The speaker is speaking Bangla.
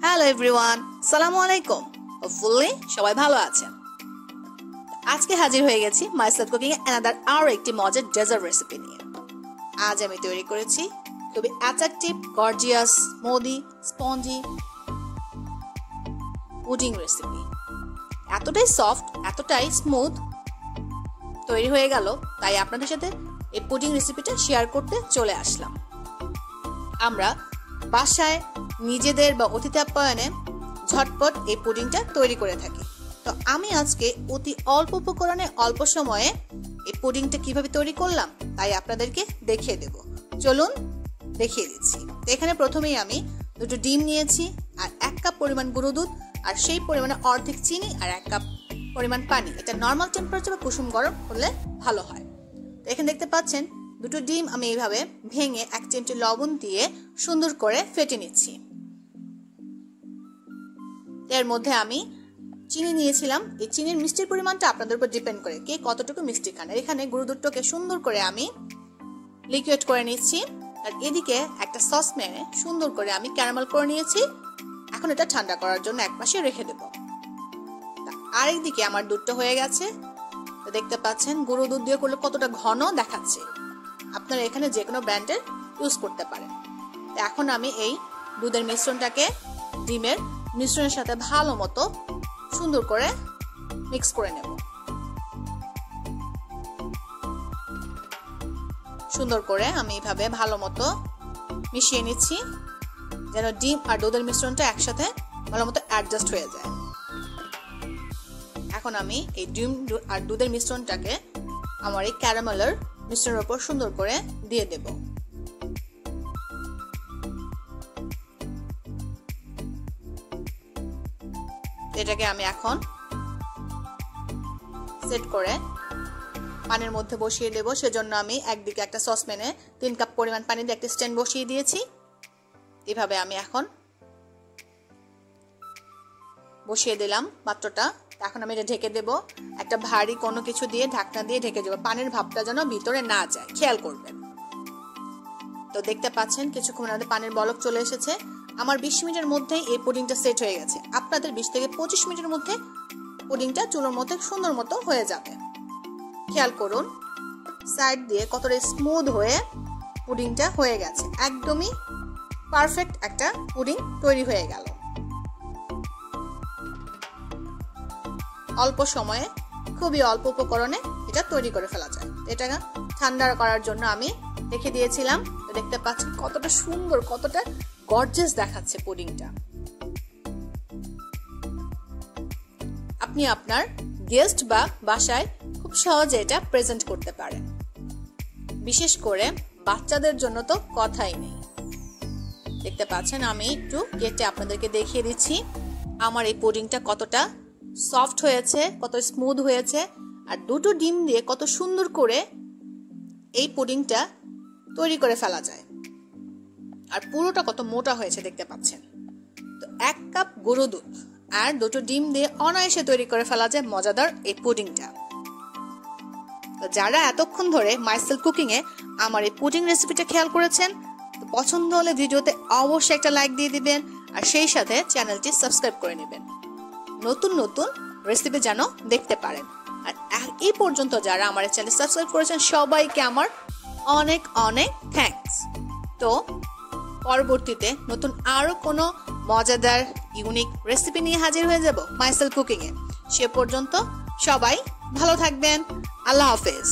হ্যালো এভরিওয়ান, আসসালামু আলাইকুম। হোপফুলি সবাই ভালো আছেন। আজকে হাজির হয়ে গেছি মাইসেলফ কুকিং এ অ্যানাদার আরও একটি মজার ডেজার্ট রেসিপি নিয়ে। আজ আমি তৈরি করেছি খুবই attractive, gorgeous, smoothie, spongy pudding recipe. এতটাই সফট, এতটাই স্মুথ তৈরি হয়ে গেল, তাই আপনাদের সাথে এই পুডিং রেসিপিটা শেয়ার করতে চলে আসলাম। আমরা বাসায় নিজেদের বা অতিথি আপ্যায়নে ঝটপট এই পুডিংটা তৈরি করে থাকি। তো আমি আজকে অতি অল্প উপকরণে অল্প সময়ে এই পুডিংটা কিভাবে তৈরি করলাম তাই আপনাদেরকে দেখিয়ে দেব। চলুন দেখিয়ে দিচ্ছি। তো এখানে প্রথমেই আমি 2টো ডিম নিয়েছি, আর 1 কাপ পরিমাণ গুঁড়ো দুধ, আর সেই পরিমাণে অর্ধেক চিনি, আর 1 কাপ পরিমাণ পানি। এটা নর্মাল টেম্পারেচার বা কুসুম গরম হলে ভালো হয়। তো এখানে দেখতে পাচ্ছেন 2টো ডিম আমি এইভাবে ভেঙে 1 চিমটি লবণ দিয়ে সুন্দর করে ফেটে নিচ্ছি। এর মধ্যে আমি চিনি নিয়েছিলাম। এই চিনির মিষ্টির পরিমাণটা আপনাদের উপর ডিপেন্ড করে কে কতটুকু মিষ্টি খান। এখানে গুঁড়ো দুধটাকে সুন্দর করে আমি লিকুইড করে নিচ্ছি, আর এদিকে একটা সসপ্যানে সুন্দর করে আমি ক্যারামেল করে নিয়েছি। এখন এটা ঠান্ডা করার জন্য একপাশে রেখে দেব। আরেকদিকে আমার দুধটা হয়ে গেছে। তো দেখতে পাচ্ছেন গুঁড়ো দুধ দিয়ে করলে কতটা ঘন দেখাচ্ছে। আপনারা এখানে যে কোনো ব্র্যান্ডের ইউজ করতে পারেন। এখন আমি এই দুধের মিশ্রণটাকে ডিমের মিশ্রণের সাথে ভালো মতো সুন্দর করে মিক্স করে নেব। সুন্দর করে আমি এইভাবে ভালো মতো মিশিয়ে নিচ্ছি, যেন ডিম আর দুধের মিশ্রণটা একসাথে ভালো মতো অ্যাডজাস্ট হয়ে যায়। এখন আমি এই ডিম আর দুধের মিশ্রণটাকে আমার এই ক্যারামেলের মিশ্রণের উপর সুন্দর করে দিয়ে দেব। এটাকে আমি এখন সেট করে পানির মধ্যে বসিয়ে দেব। সেজন্য আমি একদিকে একটা সসপ্যানে 3 কাপ পরিমাণ পানি দিয়ে একটা স্ট্যান্ড বসিয়ে দিয়েছি। এভাবে আমি এখন বসিয়ে দিলাম পাত্রটা। এখন আমি এটা ঢেকে দেব। একটা ভারী কোনো কিছু দিয়ে ঢাকনা দিয়ে ঢেকে দেব, পানির ভাবটা যেন ভিতরে না যায়, খেয়াল করবেন। তো দেখতে পাচ্ছেন কিছুক্ষণ মধ্যে পানির বলক চলে এসেছে। আমার 20 মিনিটের মধ্যেই এই পুডিংটা সেট হয়ে গেছে। আপনাদের 20 থেকে 25 মিনিটের মধ্যে পুডিংটা চুলোর মধ্যে সুন্দর মতো হয়ে যাবে। খেয়াল করুন সাইড দিয়ে কতটা স্মুথ হয়ে পুডিংটা হয়ে গেছে। একদমই পারফেক্ট একটা পুডিং তৈরি হয়ে গেল। অল্প সময়ে খুবই অল্প উপকরণে এটা তৈরি করে ফেলা যায়। এটা ঠান্ডা করার জন্য আমি রেখে দিয়েছিলাম। দেখতে পাচ্ছেন কতটা সুন্দর, কতটা গর্জিয়াস দেখাচ্ছে পুডিংটা। আপনি আপনার গেস্ট বা বাসায় খুব সহজে এটা প্রেজেন্ট করতে পারেন। বিশেষ করে বাচ্চাদের জন্য তো কথাই নেই। দেখতে পাচ্ছেন আমি একটু কেটে আপনাদেরকে দেখিয়ে দিচ্ছি আমার এই পুডিংটা কতটা সফট হয়েছে, কত স্মুথ হয়েছে, আর 2টো ডিম দিয়ে কত সুন্দর করে এই পুডিংটা তৈরি করে ফেলা যায়। আর পুরোটা কত মোটা হয়েছে দেখতে পাচ্ছেন। তো 1 কাপ গুঁড়ো দুধ আর 2টো ডিম দিয়ে অনায়াসে তৈরি করে ফেলা যায় মজাদার এই পুডিংটা। তো যারা এতক্ষণ ধরে মাইসেলফ কুকিং এ আমার এই পুডিং রেসিপিটা খেয়াল করেছেন, তো পছন্দ হলে ভিডিওতে অবশ্যই একটা লাইক দিয়ে দিবেন, আর সেই সাথে চ্যানেলটি সাবস্ক্রাইব করে নেবেন, নতুন নতুন রেসিপি যেন দেখতে পারেন। আর এই পর্যন্ত যারা আমার চ্যানেল সাবস্ক্রাইব করেছেন সবাইকে আমার অনেক অনেক থ্যাঙ্কস। তো পরবর্তীতে নতুন আরো কোনো মজাদার ইউনিক রেসিপি নিয়ে হাজির হয়ে যাব মাইসেলফ কুকিং এ। সে পর্যন্ত সবাই ভালো থাকবেন। আল্লাহ হাফেজ।